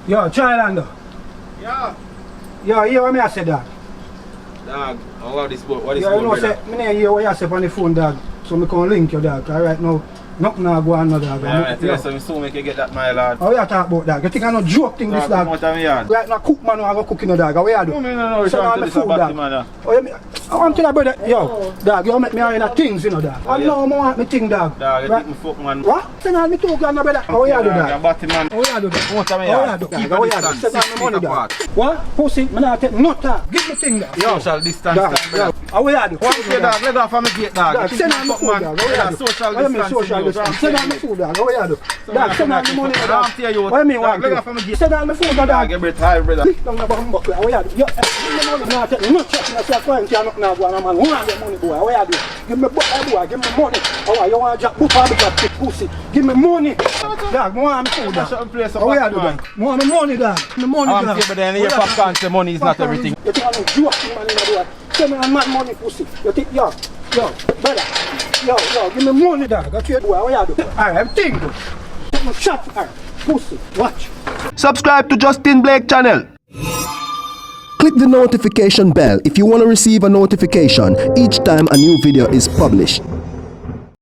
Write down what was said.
Yo, Chilanda. Yeah. Yo, hear what me I say, dog? Dog, what this boat? What this Yo, boat, you know, say, me hear what you say on the phone, dog. So me can link you, dog. Cause right now, nothing now go on, no, dog. Yeah, I so soon make you get that, my lad. How you talk about that? You think I no joke thing this, dog? Come out of me yard. Right now, cook man, I go cooking, no, dog. How you do? No, Send on the food, dog. Oh, you mean, I want to tell you, brother. Yo, dog, you make me in a things, you know, dog. I know I want me thing, dog. Dog, you Right? think me fuck, man. What? Send on me two grand, brother. How you do, You're dog? batty, man. How you do that? Come out of me How you yard. do, dog? Keep How a you do? distance. Send on 6 me money, feet dog. apart. What? Pussy, me not take no talk. Give me thing, dog. Yo, Social distance, dog, dog. yo. How you do? What you dog? Let go from the gate, dog. Dog, You send think on me the fuck, food, man? dog. How you Yeah, do? social What you mean distance. social distance? Send on the food, dog. How you do? Dog, send on the money, dog. What you mean, Dog, want let go to? from the gate. Send on the food, Dog, dog. every time, brother. Click down the bottom buckle. How you do? Yo, give me money, now. Take no check, now. Say, client, you're not now going, man. Who want the money, boy? How you do? Give me boy, give me money. How you want to jack book or jack pick pussy? Give me money. Dog, more on food, dog. Shut the place up, How you do, man. dog? More on the money, dog. The money, dog. I'm here, then your popcorn say money is not everything. You think I'm a joking man in the door? Send me a mad money, pussy. You think, yo, brother. Yo, give me money, dog. That's your boy. How you do? Alright, I'm thinking. Take my shot. Alright, pussy. Watch. Subscribe to Justin Blake channel. Click the notification bell if you want to receive a notification each time a new video is published.